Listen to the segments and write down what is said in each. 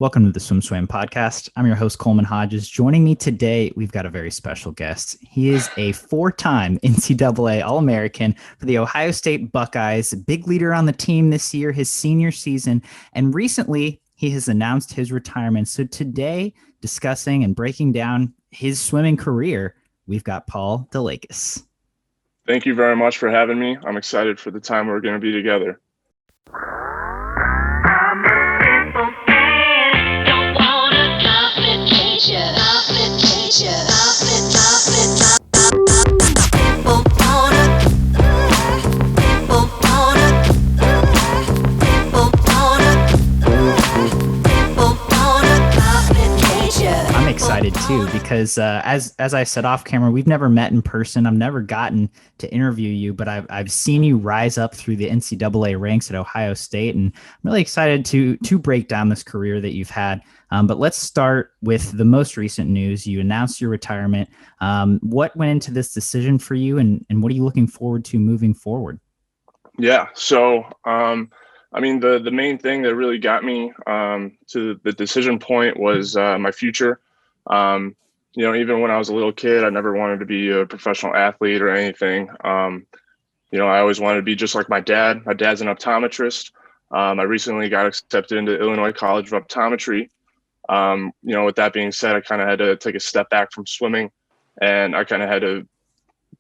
Welcome to the SwimSwam podcast. I'm your host, Coleman Hodges. Joining me today, we've got a very special guest. He is a four-time NCAA All-American for the Ohio State Buckeyes, big leader on the team this year, his senior season, and recently he has announced his retirement. So today, discussing and breaking down his swimming career, we've got Paul DeLakis. Thank you very much for having me. I'm excited for the time we're going to be together. I'm excited too because as I said off camera, we've never met in person. I've never gotten to interview you, but I've seen you rise up through the NCAA ranks at Ohio State, and I'm really excited to break down this career that you've had. But let's start with the most recent news. You announced your retirement. What went into this decision for you, and what are you looking forward to moving forward? Yeah, so the main thing that really got me to the decision point was my future. Even when I was a little kid, I never wanted to be a professional athlete or anything. I always wanted to be just like my dad. My dad's an optometrist. I recently got accepted into Illinois College of Optometry. With that being said, I kind of had to take a step back from swimming, and I kind of had to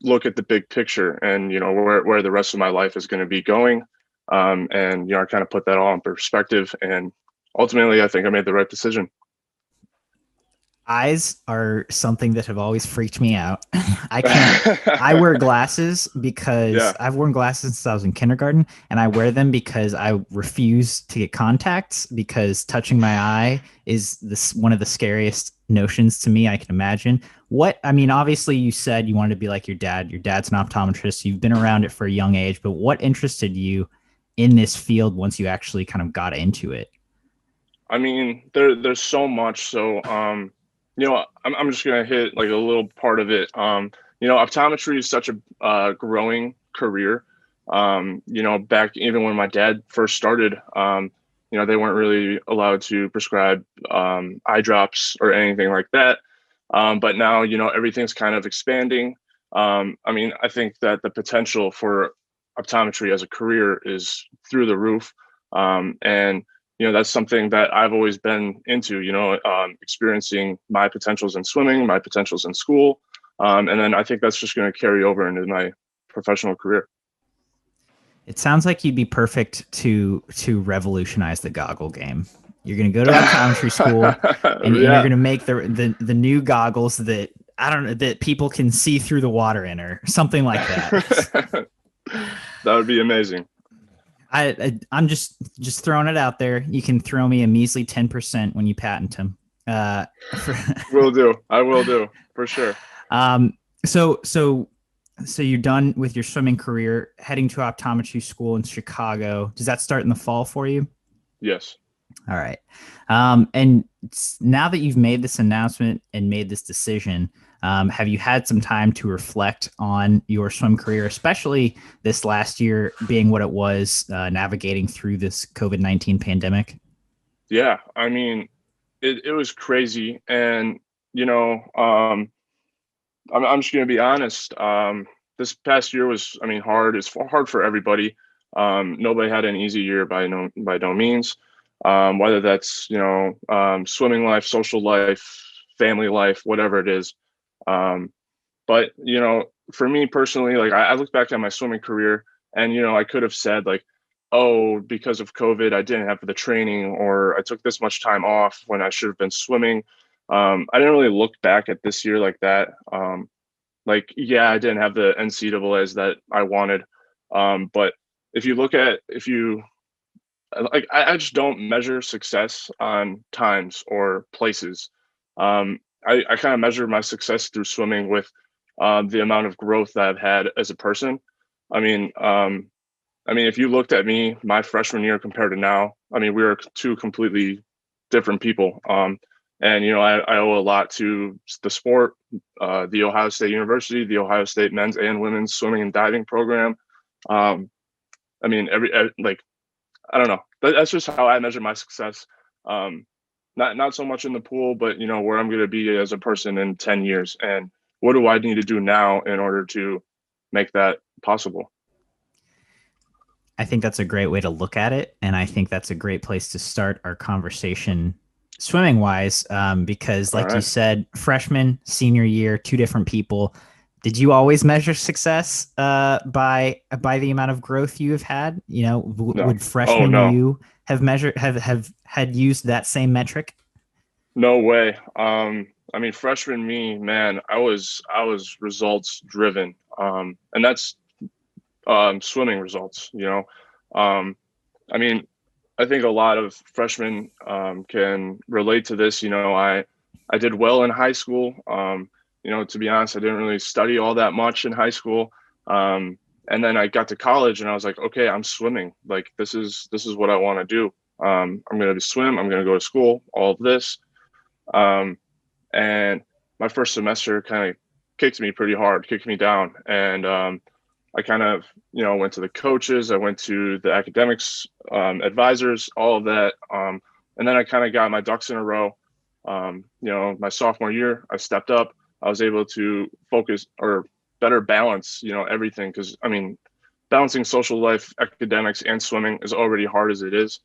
look at the big picture and, where the rest of my life is going to be going. I kind of put that all in perspective, and ultimately I think I made the right decision. Eyes are something that have always freaked me out. I wear glasses because I've worn glasses since I was in kindergarten, and I wear them because I refuse to get contacts because touching my eye is one of the scariest notions to me I can imagine. Obviously you said you wanted to be like your dad. Your dad's an optometrist. You've been around it for a young age, but what interested you in this field once you actually kind of got into it? There's so much. So, I'm just going to hit like a little part of it. Optometry is such a growing career. Back even when my dad first started, they weren't really allowed to prescribe eye drops or anything like that. But now, everything's kind of expanding. I think that the potential for optometry as a career is through the roof. That's something that I've always been into, experiencing my potentials in swimming, my potentials in school. And then I think that's just going to carry over into my professional career. It sounds like you'd be perfect to revolutionize the goggle game. You're going to go to optometry school and you're going to make the new goggles that, I don't know, that people can see through the water in, or something like that. That would be amazing. I'm just throwing it out there. You can throw me a measly 10% when you patent them. Will do. I will do for sure. So you're done with your swimming career, heading to optometry school in Chicago. Does that start in the fall for you? Yes. All right. And now that you've made this announcement and made this decision, have you had some time to reflect on your swim career, especially this last year being what it was, navigating through this COVID-19 pandemic? Yeah, it was crazy. And, I'm just going to be honest. This past year was, hard. It's hard for everybody. Nobody had an easy year by no means. Whether that's, swimming life, social life, family life, whatever it is. But, for me personally, like I look back at my swimming career and, I could have said like, oh, because of COVID, I didn't have the training, or I took this much time off when I should have been swimming. I didn't really look back at this year like that. I didn't have the NCAAs that I wanted. But I just don't measure success on times or places. I kind of measure my success through swimming with the amount of growth that I've had as a person. If you looked at me my freshman year compared to now, we were two completely different people. I owe a lot to the sport, the Ohio State University, the Ohio State men's and women's swimming and diving program. I don't know. That's just how I measure my success. not so much in the pool, but where I'm going to be as a person in 10 years, and what do I need to do now in order to make that possible. I think that's a great way to look at it, and I think that's a great place to start our conversation swimming wise, because like you said, freshman, senior year, two different people. Did you always measure success by the amount of growth you have had? No. Would freshman you have had used that same metric? No way. I mean, freshman me, man, I was results driven, and that's swimming results. I mean, I think a lot of freshmen can relate to this. I did well in high school. To be honest, I didn't really study all that much in high school. And then I got to college and I was like, okay, I'm swimming. Like, this is what I want to do. I'm going to swim. I'm going to go to school, all of this. And my first semester kind of kicked me pretty hard, kicked me down. And I kind of, went to the coaches. I went to the academics, advisors, all of that. And then I kind of got my ducks in a row. My sophomore year, I stepped up. I was able to focus or better balance, everything. Because, I mean, balancing social life, academics, and swimming is already hard as it is.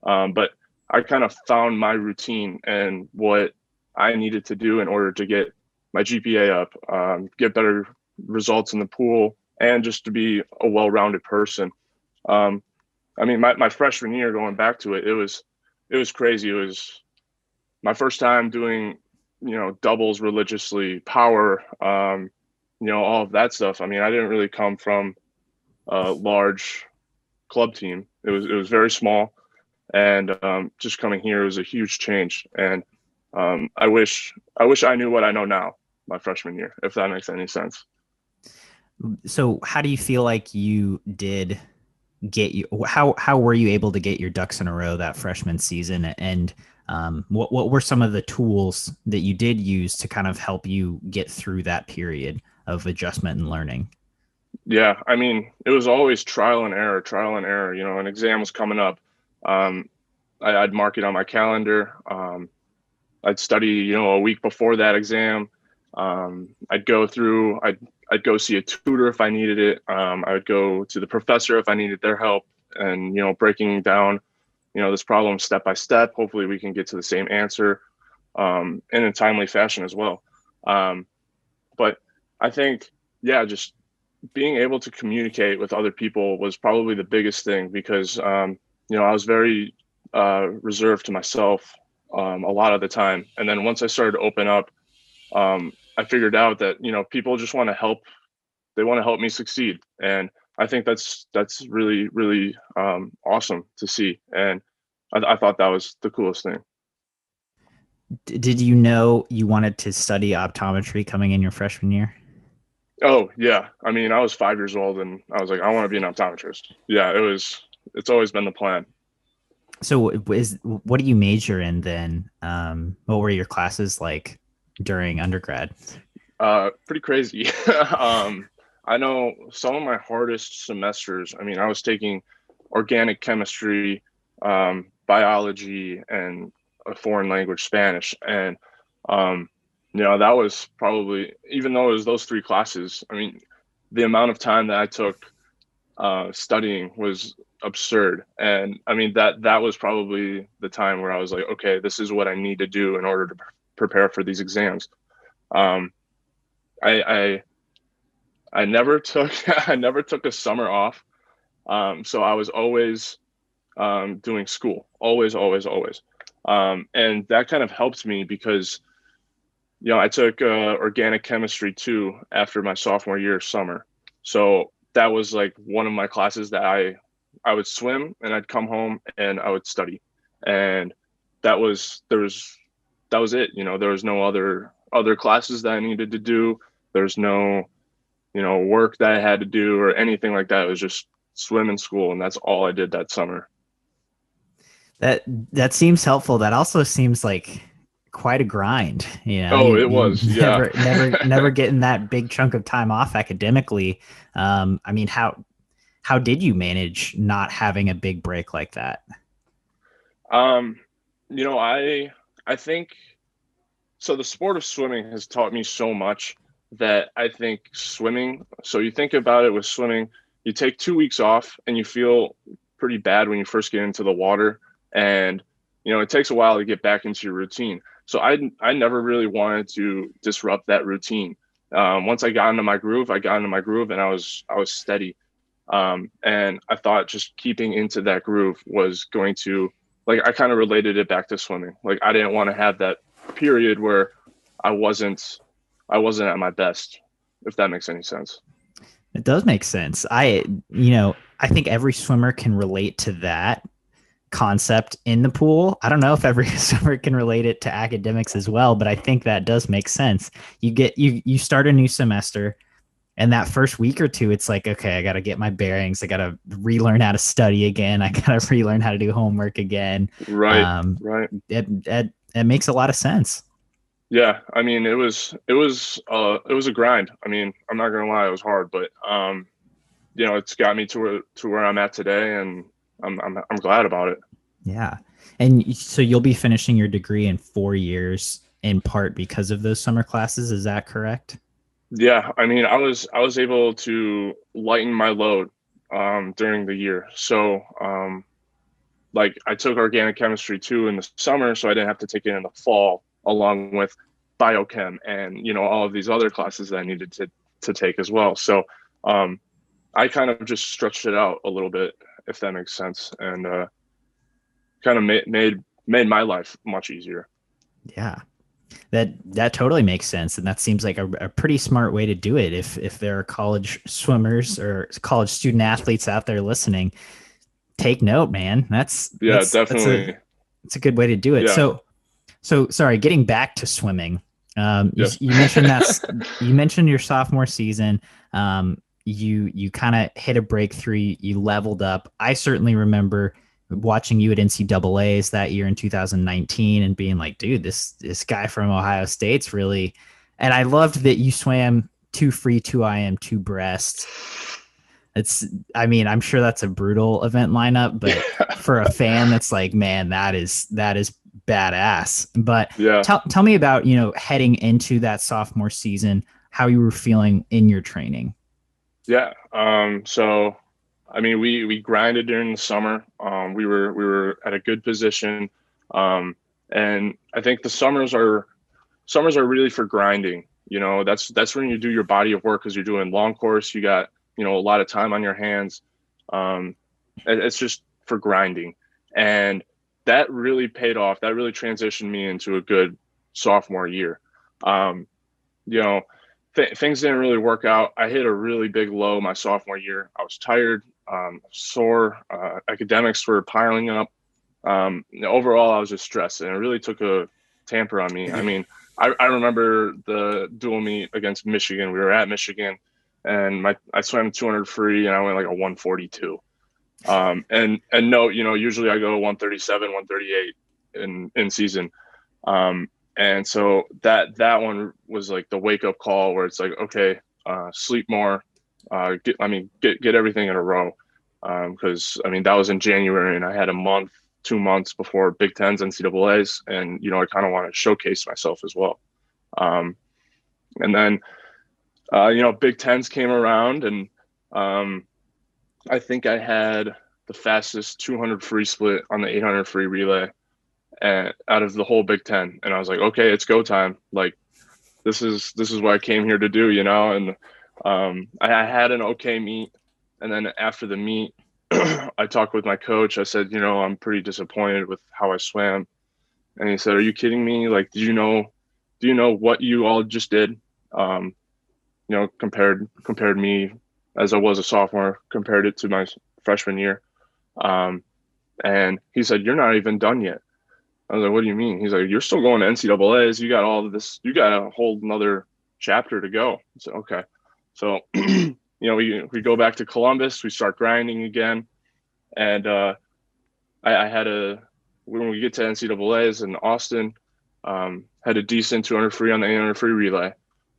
But I kind of found my routine and what I needed to do in order to get my GPA up, get better results in the pool, and just to be a well-rounded person. I mean, my freshman year, going back to it, it was crazy. It was my first time doing, doubles religiously, power, all of that stuff. I mean, I didn't really come from a large club team. It was very small, and just coming here was a huge change. And I wish I knew what I know now, my freshman year, if that makes any sense. So how do you feel like you did get how were you able to get your ducks in a row that freshman season? And what were some of the tools that you did use to kind of help you get through that period of adjustment and learning? Yeah, I mean, it was always trial and error. An exam was coming up. I'd mark it on my calendar. I'd study, a week before that exam. I'd go see a tutor if I needed it. I would go to the professor if I needed their help, and, breaking down, this problem step by step. Hopefully we can get to the same answer in a timely fashion as well. But I think, yeah, just being able to communicate with other people was probably the biggest thing, because, I was very reserved to myself a lot of the time. And then once I started to open up, I figured out that, people just want to help. They want to help me succeed. And I think that's really, really awesome to see. And I thought that was the coolest thing. Did you know you wanted to study optometry coming in your freshman year? Oh, yeah. I mean, I was 5 years old and I was like, I want to be an optometrist. Yeah, it's always been the plan. So what do you major in then? What were your classes like during undergrad? Pretty crazy. I know some of my hardest semesters, I mean, I was taking organic chemistry, biology, and a foreign language, Spanish. And, that was probably, even though it was those three classes, I mean, the amount of time that I took studying was absurd. And I mean, that was probably the time where I was like, okay, this is what I need to do in order to prepare for these exams. I never took a summer off. So I was always doing school, always. And that kind of helped me because, I took organic chemistry too after my sophomore year summer. So that was like one of my classes that I would swim and I'd come home and I would study. And that was it. There was no other classes that I needed to do. There's no, work that I had to do or anything like that. It was just swim in school. And that's all I did that summer. That seems helpful. That also seems like quite a grind. Oh, it was. Yeah. never getting that big chunk of time off academically. I mean, how did you manage not having a big break like that? I I think so. The sport of swimming has taught me so much that I think swimming. So you think about it with swimming, you take 2 weeks off and you feel pretty bad when you first get into the water, and it takes a while to get back into your routine. So I never really wanted to disrupt that routine. Once I got into my groove, and I was steady. And I thought just keeping into that groove was going to, like, I kind of related it back to swimming. Like, I didn't want to have that period where I wasn't at my best, if that makes any sense. It does make sense. I think every swimmer can relate to that concept in the pool. I don't know if every swimmer can relate it to academics as well, but I think that does make sense. You start a new semester, and that first week or two, it's like, okay, I got to get my bearings. I got to relearn how to study again. I got to relearn how to do homework again. Right. Right. It makes a lot of sense. Yeah. I mean, it was a grind. I mean, I'm not going to lie, it was hard, but, it's got me to where I'm at today, and I'm glad about it. Yeah. And so you'll be finishing your degree in 4 years in part because of those summer classes. Is that correct? Yeah, I mean, I was able to lighten my load during the year. So, like, I took organic chemistry too in the summer, so I didn't have to take it in the fall, along with biochem and all of these other classes that I needed to take as well. So, I kind of just stretched it out a little bit, if that makes sense, and kind of made my life much easier. Yeah. That totally makes sense, and that seems like a pretty smart way to do it. If there are college swimmers or college student athletes out there listening, take note, man. Definitely. It's a good way to do it. Yeah. So sorry, getting back to swimming. Yes. You mentioned you mentioned your sophomore season. You kind of hit a breakthrough. You leveled up. I certainly remember watching you at NCAAs that year in 2019 and being like, dude, this guy from Ohio State's really, and I loved that you swam 2 free, 2 IM, 2 breast. I mean, I'm sure that's a brutal event lineup, but for a fan that's like, man, that is badass. But yeah. Tell me about, heading into that sophomore season, how you were feeling in your training. Yeah. So, I mean, we grinded during the summer. We were at a good position, and I think the summers are really for grinding. That's when you do your body of work, because you're doing long course. You got a lot of time on your hands. It's just for grinding, and that really paid off. That really transitioned me into a good sophomore year. Things didn't really work out. I hit a really big low my sophomore year. I was tired, sore. Academics were piling up. Overall, I was just stressed, and it really took a tamper on me. I mean, I remember the dual meet against Michigan. We were at Michigan, and I swam 200 free, and I went like a 142. And no, usually I go 137, 138 in season. And so that one was like the wake up call where it's like, okay, sleep more, get everything in a row. Cause I mean, that was in January, and I had 2 months before Big Tens, NCAAs. And, I kind of want to showcase myself as well. And then, Big Tens came around, and I think I had the fastest 200 free split on the 800 free relay and out of the whole Big Ten. And I was like, okay, it's go time. Like, this is what I came here to do, and I had an okay meet. And then after the meet, I talked with my coach. I said, I'm pretty disappointed with how I swam. And he said, are you kidding me? Like, do you know what you all just did? Compared me as I was a sophomore, compared it to my freshman year. And he said, you're not even done yet. I was like, what do you mean? He's like, you're still going to NCAAs. You got all of this. You got a whole another chapter to go. I said, okay. So, we go back to Columbus. We start grinding again. And I had when we get to NCAAs in Austin, had a decent 200 free on the 800 free relay.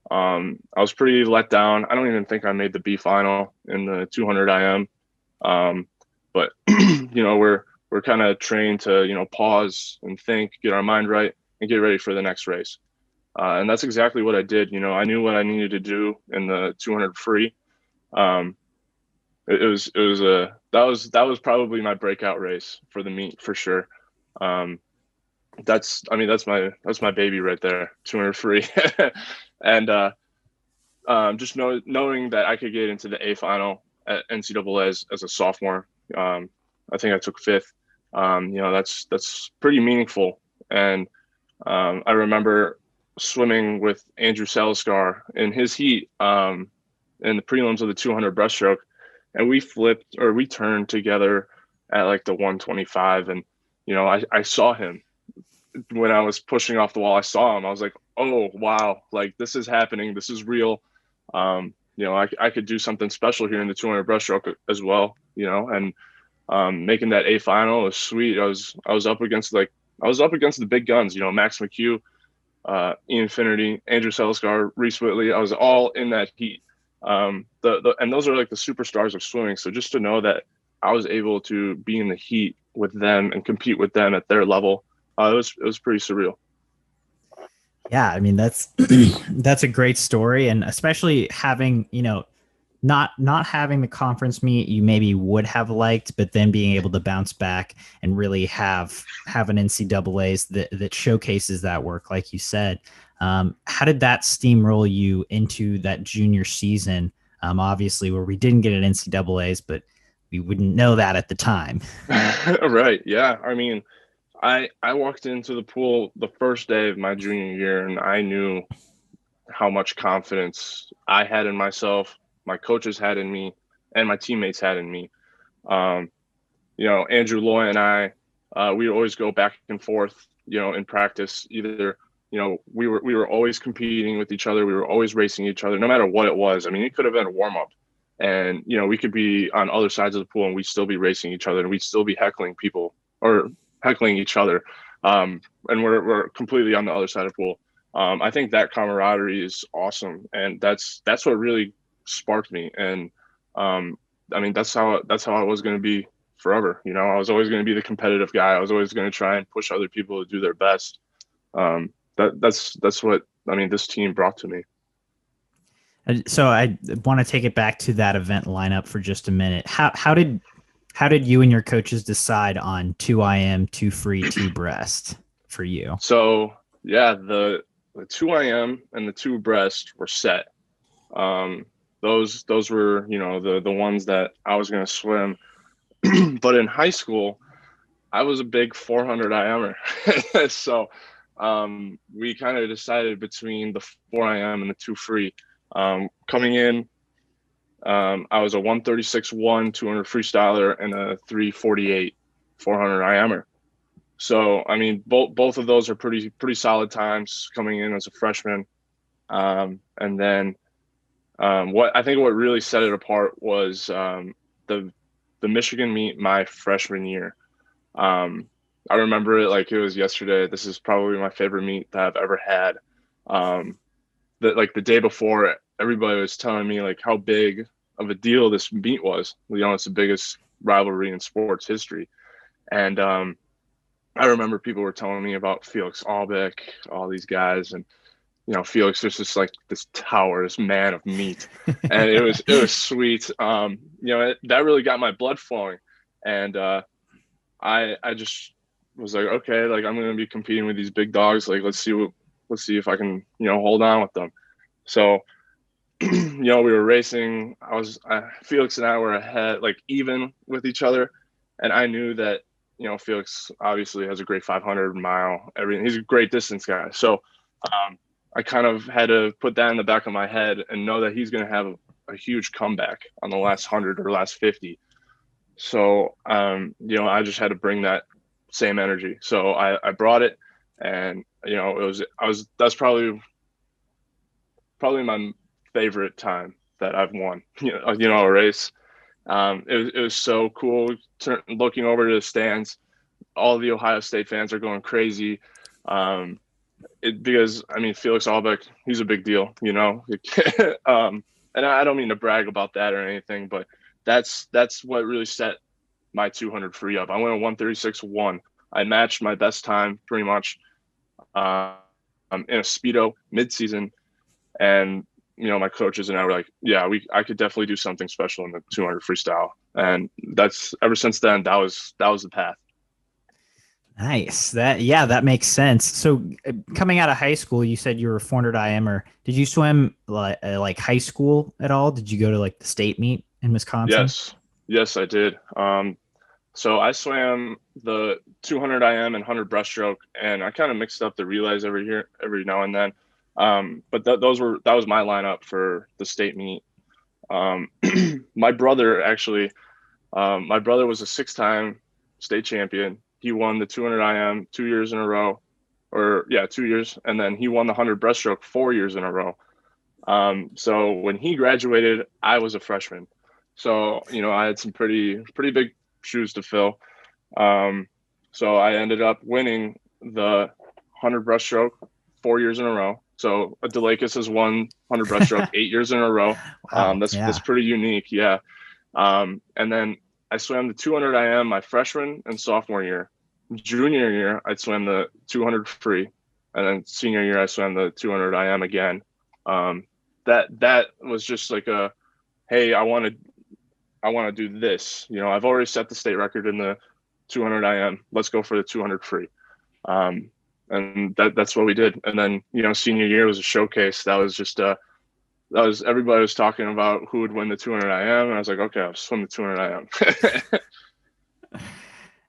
I was pretty let down. I don't even think I made the B final in the 200 IM. But, we're kind of trained to, pause and think, get our mind right. and get ready for the next race. And that's exactly what I did. I knew what I needed to do in the 200 free. That was probably my breakout race for the meet for sure. That's my baby right there, 200 free. And just knowing that I could get into the A final at NCAA as a sophomore. I think I took 5th. That's pretty meaningful. And I remember swimming with Andrew Seliskar in his heat in the prelims of the 200 breaststroke, and we turned together at like the 125, and I saw him when I was pushing off the wall. I saw him. I was like, oh wow, like this is happening. This is real. I could do something special here in the 200 breaststroke as well. And making that A final was sweet. I was up against the big guns. Max McHugh, Ian Finnerty, Andrew Seliskar, Reese Whitley. I was all in that heat. And those are like the superstars of swimming. So just to know that I was able to be in the heat with them and compete with them at their level, it was pretty surreal. Yeah, I mean that's that's a great story, and especially having not having the conference meet you maybe would have liked, but then being able to bounce back and really have an NCAA's that showcases that work, like you said. How did that steamroll you into that junior season? Obviously, where we didn't get an NCAA's, but we wouldn't know that at the time. Right. Yeah. I mean, I walked into the pool the first day of my junior year, and I knew how much confidence I had in myself, my coaches had in me, and my teammates had in me. Andrew Loy and I, we would always go back and forth, in practice. Either, we were always competing with each other. We were always racing each other, no matter what it was. I mean, it could have been a warm up, and we could be on other sides of the pool, and we'd still be racing each other, and we'd still be heckling people or heckling each other. And we're completely on the other side of the pool. I think that camaraderie is awesome, and that's what really sparked me. And I mean, that's how I was going to be forever. I was always going to be the competitive guy. I was always going to try and push other people to do their best. That's what this team brought to me. So I want to take it back to that event lineup for just a minute. How did you and your coaches decide on 2 IM, 2 free, 2 breast for you? So yeah, the 2 IM and the 2 breast were set. Those were, the ones that I was going to swim. But in high school, I was a big 400 IMer. So we kind of decided between the 4 IM and the 2 free. Coming in, I was a 136.1 200 freestyler and a 348 400 IMer. So I mean, both of those are pretty solid times coming in as a freshman. And then what really set it apart was the Michigan meet my freshman year. I remember it like it was yesterday. This is probably my favorite meet that I've ever had. The day before, everybody was telling me like how big of a deal this meet was. It's the biggest rivalry in sports history. And I remember people were telling me about Felix Albeck, all these guys, and Felix was just like this tower, this man of meat, and it was sweet. That really got my blood flowing, and I just was like, okay, like I'm gonna be competing with these big dogs. Like let's see if I can hold on with them. So we were racing. Felix and I were ahead, like even with each other, and I knew that Felix obviously has a great 500 mile, everything. He's a great distance guy. So I kind of had to put that in the back of my head and know that he's going to have a huge comeback on the last 100 or last 50. So, I just had to bring that same energy. So I brought it, and, that's probably my favorite time that I've won, a race. It was so cool looking over to the stands. All the Ohio State fans are going crazy. Because Felix Albeck, he's a big deal, and I don't mean to brag about that or anything, but that's what really set my 200 free up. I went a 136.1. I matched my best time pretty much. in a Speedo mid-season. And, my coaches and I were like, yeah, I could definitely do something special in the 200 freestyle. And that's ever since then, that was the path. Nice. That makes sense. So coming out of high school, you said you were a 400 IMer. Did you swim like high school at all? Did you go to like the state meet in Wisconsin? Yes, I did. So I swam the 200 IM and 100 breaststroke, and I kind of mixed up the relays every now and then. But that was my lineup for the state meet. My brother actually, my brother was a 6-time state champion. He won the 200 IM 2 years in a row, 2 years, and then he won the 100 breaststroke 4 years in a row. So when he graduated, I was a freshman. So I had some pretty big shoes to fill. So I ended up winning the 100 breaststroke 4 years in a row. So DeLakis has won 100 breaststroke 8 years in a row. Wow, that's pretty unique. Yeah. And then I swam the 200 IM my freshman and sophomore year. Junior year, I swam the 200 free, and then senior year, I swam the 200 IM again. That was just like hey, I want to do this. I've already set the state record in the 200 IM. Let's go for the 200 free. And that's what we did. And then, senior year was a showcase. That was just everybody was talking about who would win the 200 IM, and I was like, okay, I'll swim the 200 IM.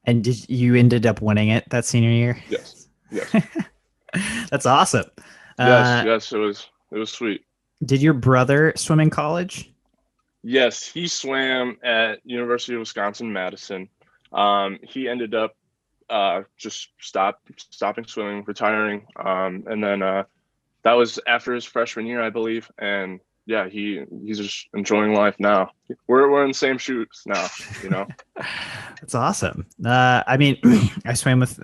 And did you ended up winning it that senior year? Yes. That's awesome. Yes, it was sweet. Did your brother swim in college? Yes, he swam at University of Wisconsin-Madison. He ended up just stopping swimming, retiring, and then that was after his freshman year, I believe. And yeah, he's just enjoying life now. We're in the same shoes now, That's awesome. I mean, I swam with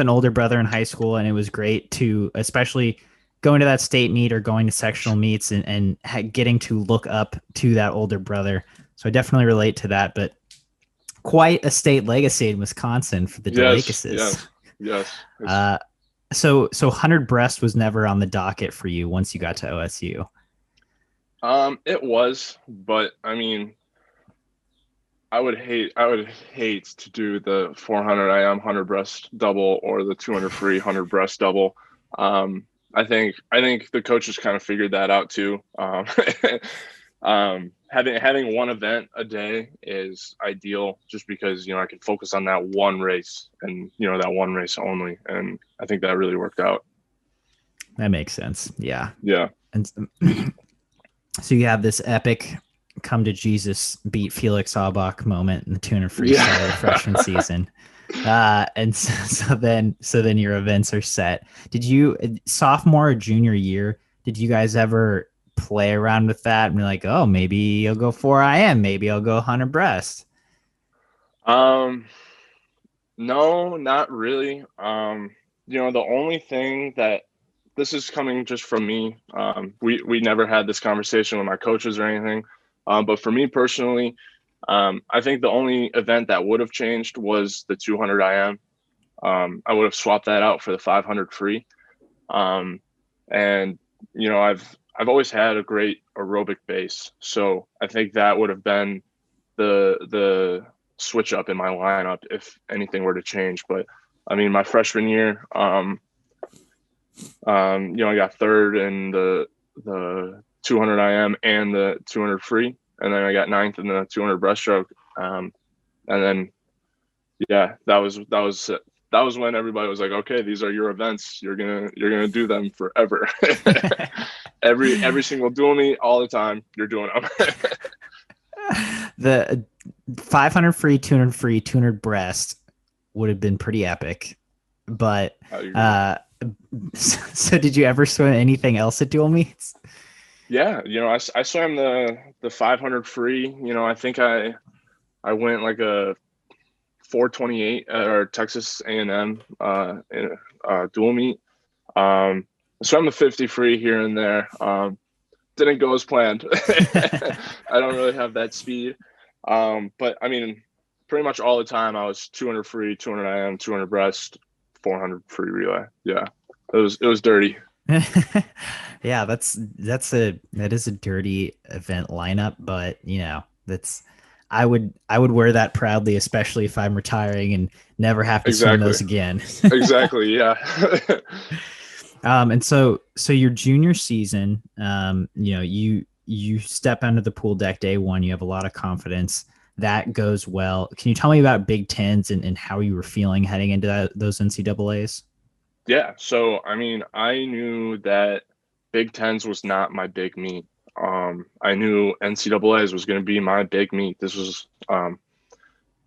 an older brother in high school, and it was great to, especially going to that state meet or going to sectional meets and getting to look up to that older brother. So I definitely relate to that, but quite a state legacy in Wisconsin for the DeLakises. Yes. So 100 breast was never on the docket for you once you got to OSU. It was, but I mean, I would hate to do the 400 IM 100 breast double or the 200 free 100 breast double. I think the coaches kind of figured that out too. Having one event a day is ideal, just because I can focus on that one race and that one race only, and I think that really worked out. That makes sense. Yeah. And so you have this epic come to Jesus beat Felix Aubach moment in the 200 freestyle freshman season. And so then your events are set. Did you, sophomore or junior year, did you guys ever play around with that and be like, oh, maybe I'll go 4 IM, maybe I'll go 100 breast? No, not really. The only thing that, this is coming just from me, we never had this conversation with my coaches or anything, but for me personally, I think the only event that would have changed was the 200 IM. I would have swapped that out for the 500 free. And I've always had a great aerobic base, so I think that would have been the switch up in my lineup if anything were to change. But I mean, my freshman year, I got third in the 200 IM and the 200 free, and then I got ninth in the 200 breaststroke. And then, that was when everybody was like, okay, these are your events. You're gonna do them forever. every single dual meet, all the time, you're doing them. The 500 free, 200 free, 200 breast would have been pretty epic, but so did you ever swim anything else at dual meets? Yeah, I swam the 500 free. I think I went like a 4:28 at our Texas A&M dual meet. I swam the 50 free here and there. Didn't go as planned. I don't really have that speed. But I mean, pretty much all the time I was 200 free, 200 IM, 200 breast, 400 free relay. Yeah, it was dirty. Yeah, that is a dirty event lineup, but I would wear that proudly, especially if I'm retiring and never have to swim Exactly. those again. Exactly. Yeah. And so your junior season, you step onto the pool deck day one, you have a lot of confidence. That goes well. Can you tell me about Big Tens and how you were feeling heading into those NCAAs? Yeah. So, I mean, I knew that Big Tens was not my big meet. I knew NCAAs was going to be my big meet. This was, and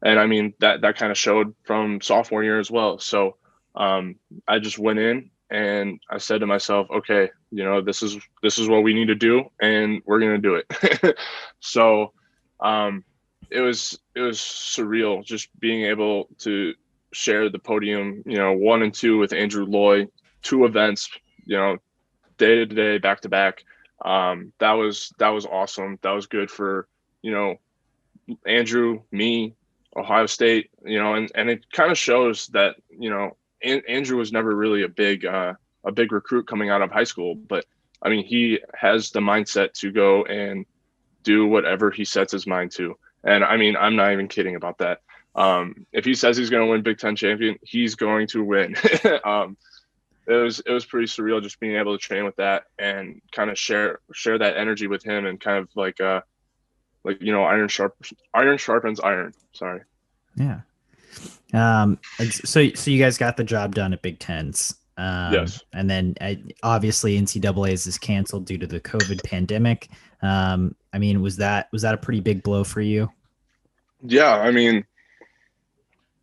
I mean, that kind of showed from sophomore year as well. So, I just went in and I said to myself, okay, this is what we need to do, and we're going to do it. So, um, it was surreal just being able to share the podium, 1 and 2 with Andrew Loy, 2 events, day to day, back to back. That was awesome. That was good for, Andrew, me, Ohio State, and it kind of shows that, Andrew was never really a big recruit coming out of high school, but I mean, he has the mindset to go and do whatever he sets his mind to. And I mean, I'm not even kidding about that. If he says he's going to win Big Ten champion, he's going to win. It was pretty surreal just being able to train with that and kind of share that energy with him, and kind of like iron sharpens iron. Sorry. Yeah. So you guys got the job done at Big Tens. Yes. And then obviously NCAA's is canceled due to the COVID pandemic. I mean, was that a pretty big blow for you? Yeah, I mean,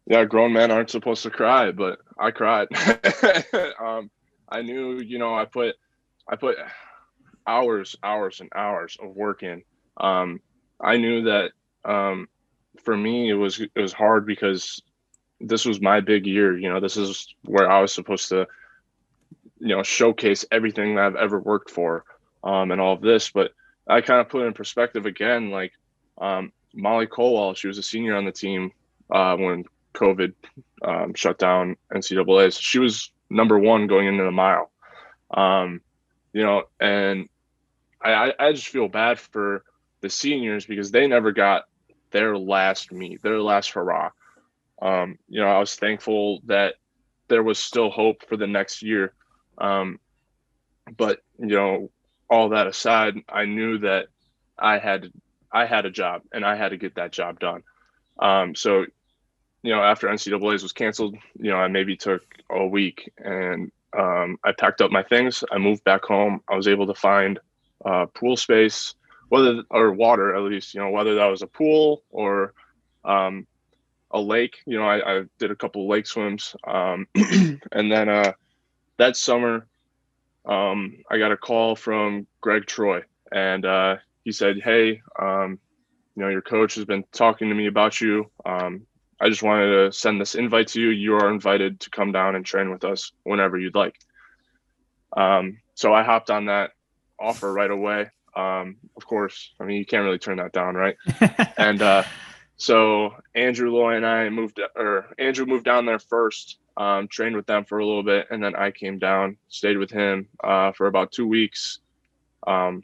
yeah, grown men aren't supposed to cry, but I cried. I knew, I put hours and hours of work in. I knew that for me it was hard because this was my big year. This is where I was supposed to, showcase everything that I've ever worked for, and all of this. But I kind of put in perspective again, like Molly Colwell, she was a senior on the team when COVID shut down NCAAs. She was number 1 going into the mile. And I just feel bad for the seniors because they never got their last meet, their last hurrah. I was thankful that there was still hope for the next year. But all that aside, I knew that I had a job and I had to get that job done. So, after NCAA's was canceled, I maybe took a week, and I packed up my things. I moved back home. I was able to find pool space, or water at least, whether that was a pool or a lake. I did a couple of lake swims. And then that summer, I got a call from Gregg, and he said, hey, your coach has been talking to me about you. I just wanted to send this invite to you. You are invited to come down and train with us whenever you'd like. So I hopped on that offer right away. Of course, I mean, you can't really turn that down, right? And so Andrew Loy and Andrew moved down there first, trained with them for a little bit, and then I came down, stayed with him for about 2 weeks. I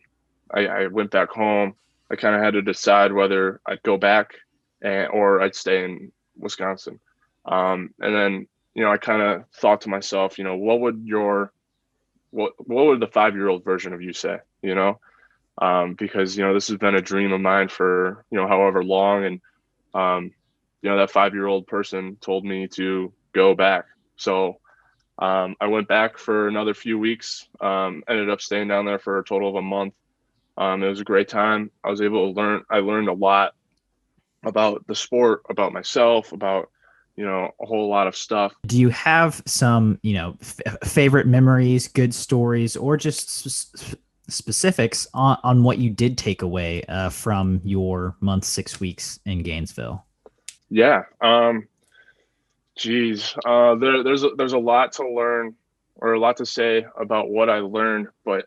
went back home. I kind of had to decide whether I'd go back or I'd stay in Wisconsin. And then, I kind of thought to myself, what would the 5-year-old version of you say, because, this has been a dream of mine for, however long. And, that 5-year-old person told me to go back. So I went back for another few weeks, ended up staying down there for a total of a month. It was a great time. I was able to I learned a lot about the sport, about myself, about, a whole lot of stuff. Do you have some, favorite memories, good stories, or just specifics on what you did take away from your month, 6 weeks in Gainesville? Yeah. There's a lot to learn, or a lot to say about what I learned, but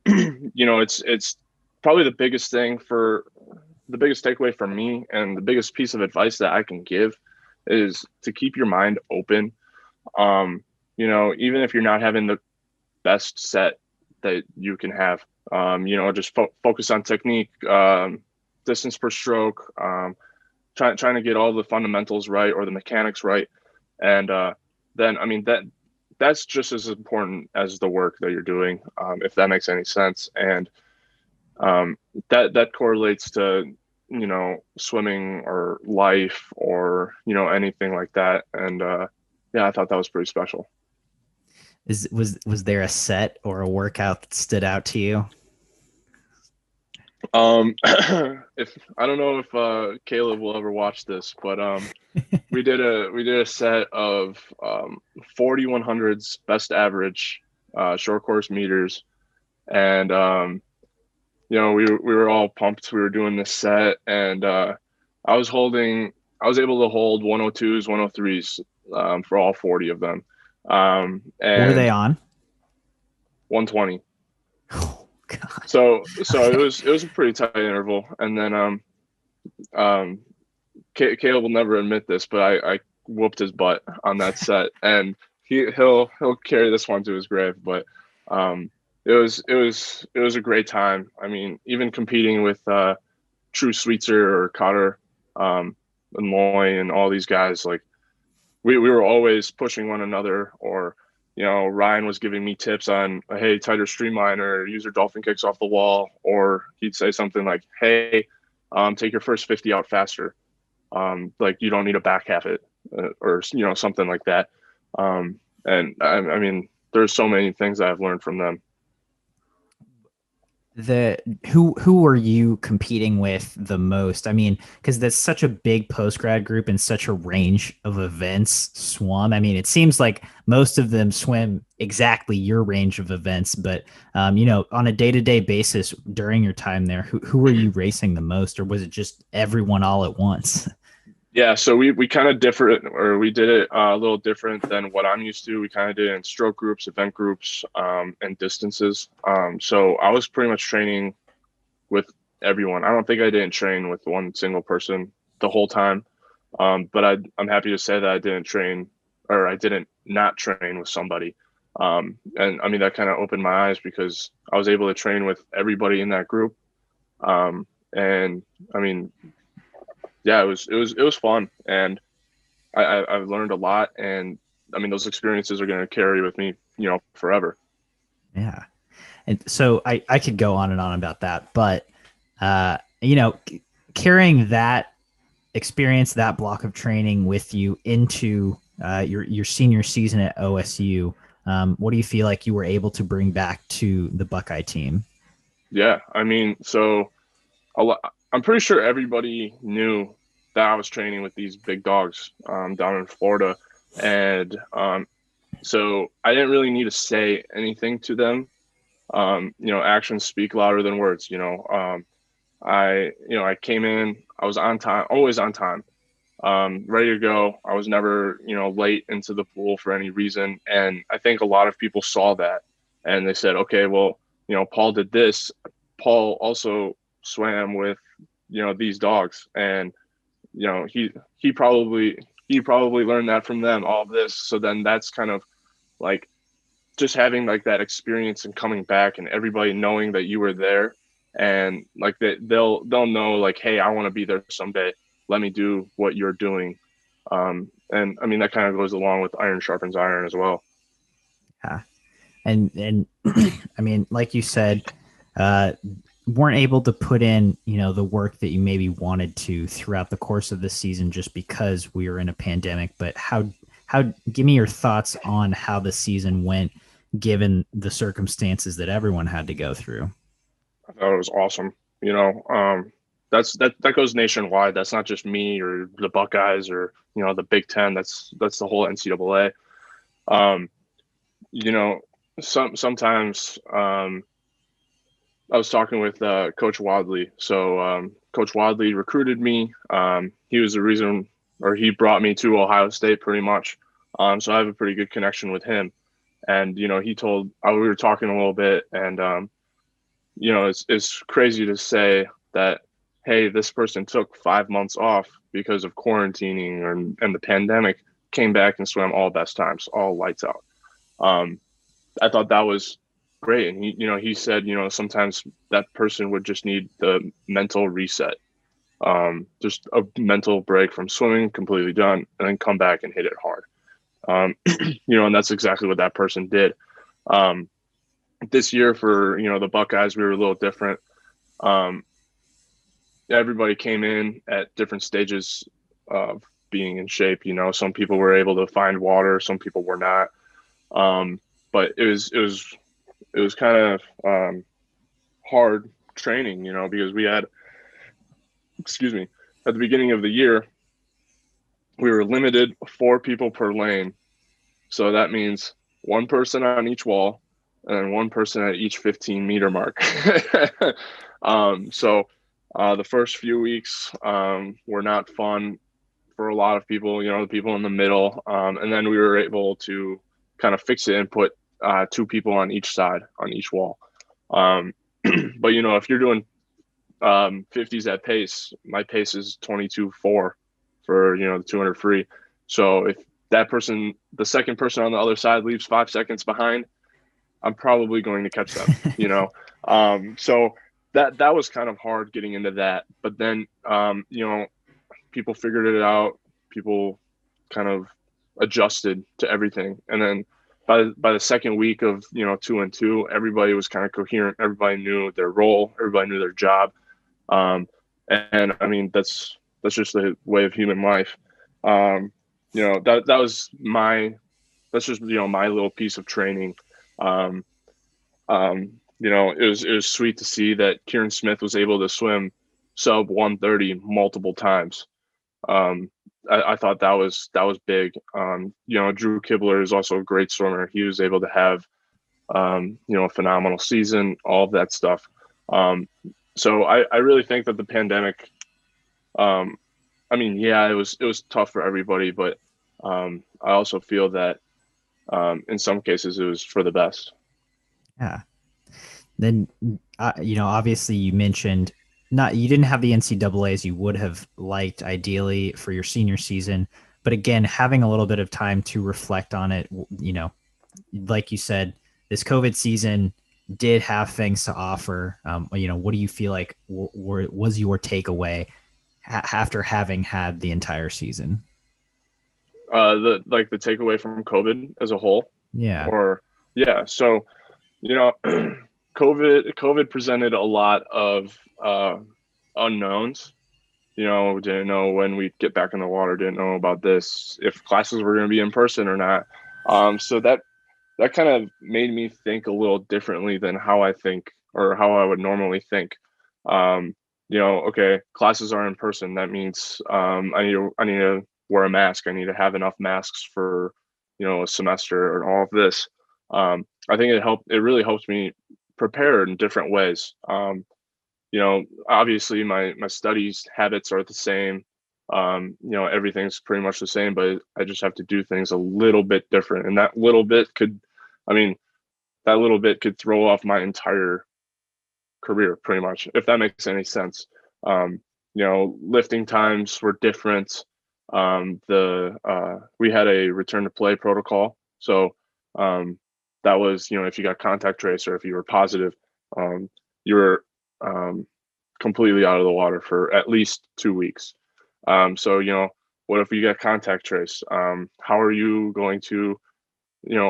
it's probably the biggest takeaway for me, and the biggest piece of advice that I can give is to keep your mind open. Even if you're not having the best set that you can have, just focus on technique, distance per stroke, trying to get all the fundamentals right or the mechanics right. And then, that's just as important as the work that you're doing, if that makes any sense. And that correlates to, swimming or life or, anything like that. And yeah, I thought that was pretty special. Was there a set or a workout that stood out to you? If I don't know if Caeleb will ever watch this, but we did a set of 40-100s best average short course meters, and we were all pumped. We were doing this set, and I was able to hold 102s, 103s for all 40 of them. And what were they on? 120. Oh God. So it was a pretty tight interval, and then Caeleb will never admit this, but I whooped his butt on that set, and he'll carry this one to his grave. But it was a great time. I mean, even competing with True Sweetser or Cotter, and Loy and all these guys, like we were always pushing one another, or Ryan was giving me tips on, hey, tighter streamline or use your dolphin kicks off the wall, or he'd say something like, hey, take your first 50 out faster. Like you don't need to back half it, or something like that. And I mean, there's so many things I've learned from them. Who were you competing with the most? I mean, because that's such a big post grad group and such a range of events swum. I mean, it seems like most of them swim exactly your range of events, but on a day-to-day basis during your time there, who were you racing the most, or was it just everyone all at once? Yeah, so we kind of different, or we did it a little different than what I'm used to. We kind of did it in stroke groups, event groups, and distances. So I was pretty much training with everyone. I don't think I didn't train with one single person the whole time. But I'm happy to say that I didn't train, or I didn't not train with somebody. And I mean, that kind of opened my eyes because I was able to train with everybody in that group. And I mean, yeah, it was fun, and I've learned a lot, and I mean those experiences are going to carry with me, forever. Yeah, and so I could go on and on about that, but carrying that experience, that block of training with you into your senior season at OSU, what do you feel like you were able to bring back to the Buckeye team? Yeah, I mean, so I'm pretty sure everybody knew that I was training with these big dogs down in Florida. And so I didn't really need to say anything to them. Actions speak louder than words. I came in, I was on time, always on time, ready to go. I was never, late into the pool for any reason. And I think a lot of people saw that and they said, okay, well, Paul did this. Paul also swam with, these dogs, and, he probably learned that from them, all of this. So then that's kind of like just having like that experience and coming back and everybody knowing that you were there, and like that they'll know like, hey, I want to be there someday. Let me do what you're doing. And I mean, that kind of goes along with iron sharpens iron as well. Yeah. And I mean, like you said, weren't able to put in, the work that you maybe wanted to throughout the course of the season just because we were in a pandemic. But how give me your thoughts on how the season went, given the circumstances that everyone had to go through. I thought it was awesome. That goes nationwide. That's not just me or the Buckeyes or, the Big Ten. That's the whole NCAA. Sometimes I was talking with Coach Wadley. So Coach Wadley recruited me. He was the reason, or he brought me to Ohio State pretty much. So I have a pretty good connection with him. And, we were talking a little bit, and, it's crazy to say that, hey, this person took 5 months off because of quarantining and the pandemic. came back and swam all best times, all lights out. I thought that was great. And he said, sometimes that person would just need the mental reset, just a mental break from swimming, completely done, and then come back and hit it hard. And that's exactly what that person did. This year for, the Buckeyes, we were a little different. Everybody came in at different stages of being in shape. Some people were able to find water, some people were not. But it was kind of hard training, because we had, at the beginning of the year, we were limited 4 people per lane. So that means 1 person on each wall and 1 person at each 15-meter mark. So the first few weeks were not fun for a lot of people, the people in the middle. And then we were able to kind of fix it and put 2 people on each side, on each wall. But, if you're doing 50s at pace, my pace is 22.4 for, the 200 free. So if that person, the second person on the other side, leaves 5 seconds behind, I'm probably going to catch them, So that was kind of hard getting into that. But then, people figured it out. People kind of adjusted to everything. And then by the second week of, 2 and 2, everybody was kind of coherent. Everybody knew their role. Everybody knew their job. And I mean, that's just the way of human life. That was that's just, my little piece of training. It was sweet to see that Kieran Smith was able to swim sub 130 multiple times. I thought that was big. Drew Kibler is also a great swimmer. He was able to have, a phenomenal season, all of that stuff. So I really think that the pandemic, it was tough for everybody, but I also feel that in some cases it was for the best. Yeah. Then, obviously you mentioned you didn't have the NCAA as you would have liked ideally for your senior season, but again, having a little bit of time to reflect on it, like you said, this COVID season did have things to offer. What do you feel like was your takeaway after having had the entire season? The takeaway from COVID as a whole. Yeah. So, COVID presented a lot of unknowns. We didn't know when we'd get back in the water, didn't know about this, if classes were going to be in person or not. So that kind of made me think a little differently than how I think or how I would normally think. Okay, classes are in person. That means I need to wear a mask. I need to have enough masks for, a semester and all of this. I think it really helped me prepare in different ways. Obviously my studies habits are the same. Everything's pretty much the same, but I just have to do things a little bit different. And that little bit could throw off my entire career pretty much, if that makes any sense. Lifting times were different. We had a return to play protocol. So, that was, if you got contact trace or if you were positive, you were, completely out of the water for at least 2 weeks. So, what if you get contact trace? How are you going to,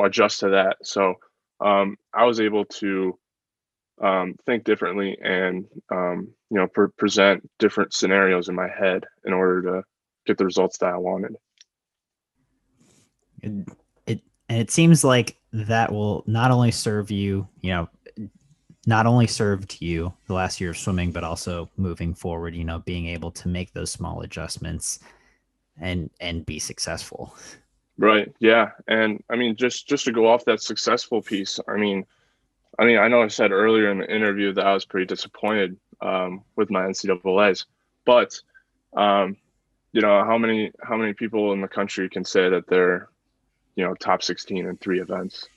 adjust to that? So, I was able to, think differently and, present different scenarios in my head in order to get the results that I wanted. It seems like that will not only serve you, not only served you the last year of swimming, but also moving forward, being able to make those small adjustments and be successful. Right. Yeah. And I mean, just to go off that successful piece, I know I said earlier in the interview that I was pretty disappointed with my NCAAs, but how many people in the country can say that they're, top 16 in 3 events?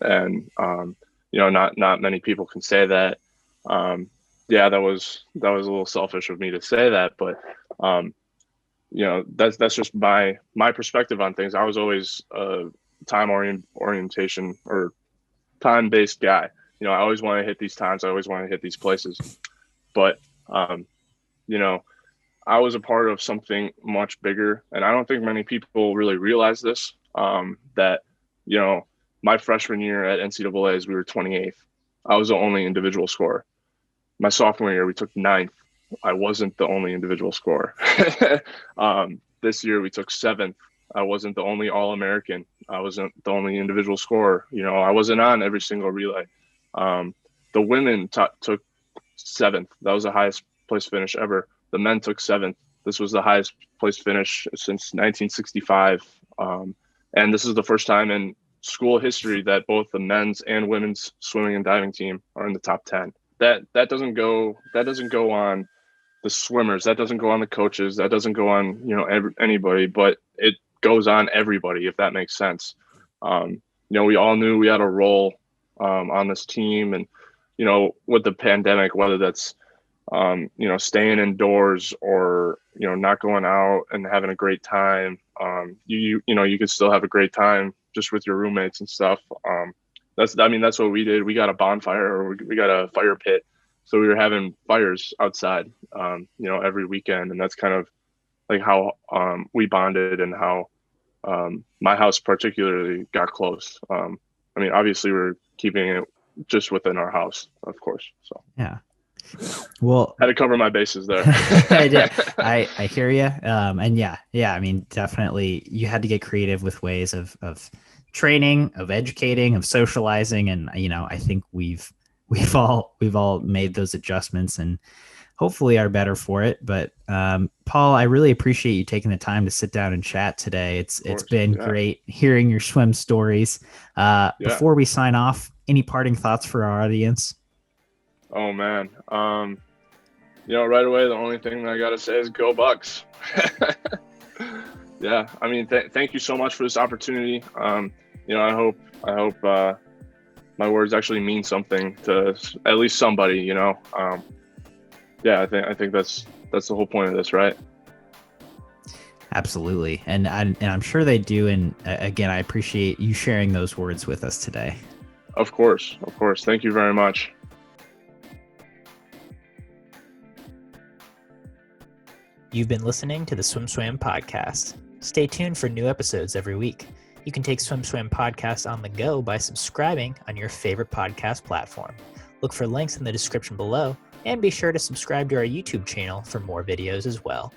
And not many people can say that. That was a little selfish of me to say that, but that's just my perspective on things. I was always orientation or time-based guy. I always want to hit these times. I always want to hit these places. But, I was a part of something much bigger. And I don't think many people really realize this, that, my freshman year at NCAAs, we were 28th. I was the only individual scorer. My sophomore year, we took 9th. I wasn't the only individual scorer. This year, we took 7th. I wasn't the only All-American. I wasn't the only individual scorer. I wasn't on every single relay. The women took 7th. That was the highest place finish ever. The men took 7th. This was the highest place finish since 1965. And this is the first time in school history that both the men's and women's swimming and diving team are in the top 10. That doesn't go on the swimmers. That doesn't go on the coaches. That doesn't go on, anybody, but it goes on everybody, if that makes sense. We all knew we had a role on this team, and with the pandemic, whether that's staying indoors or not going out and having a great time, you could still have a great time just with your roommates and stuff. That's what we did. We got a bonfire, or we got a fire pit, so we were having fires outside every weekend, and that's kind of like how we bonded, and how my house particularly got close. Obviously we're keeping it just within our house, of course. So yeah. Well, had to cover my bases there. I hear you. And yeah. Definitely you had to get creative with ways of training, of educating, of socializing. And, I think we've all made those adjustments and hopefully are better for it. But, Paul, I really appreciate you taking the time to sit down and chat today. It's been great hearing your swim stories. Before we sign off, any parting thoughts for our audience? Oh man. Right away, the only thing that I got to say is go Bucks. Yeah. Thank you so much for this opportunity. I hope my words actually mean something to at least somebody, Yeah, I think that's the whole point of this, right? Absolutely. And I'm sure they do. And again, I appreciate you sharing those words with us today. Of course. Thank you very much. You've been listening to the SwimSwam podcast. Stay tuned for new episodes every week. You can take SwimSwam podcast on the go by subscribing on your favorite podcast platform. Look for links in the description below, and be sure to subscribe to our YouTube channel for more videos as well.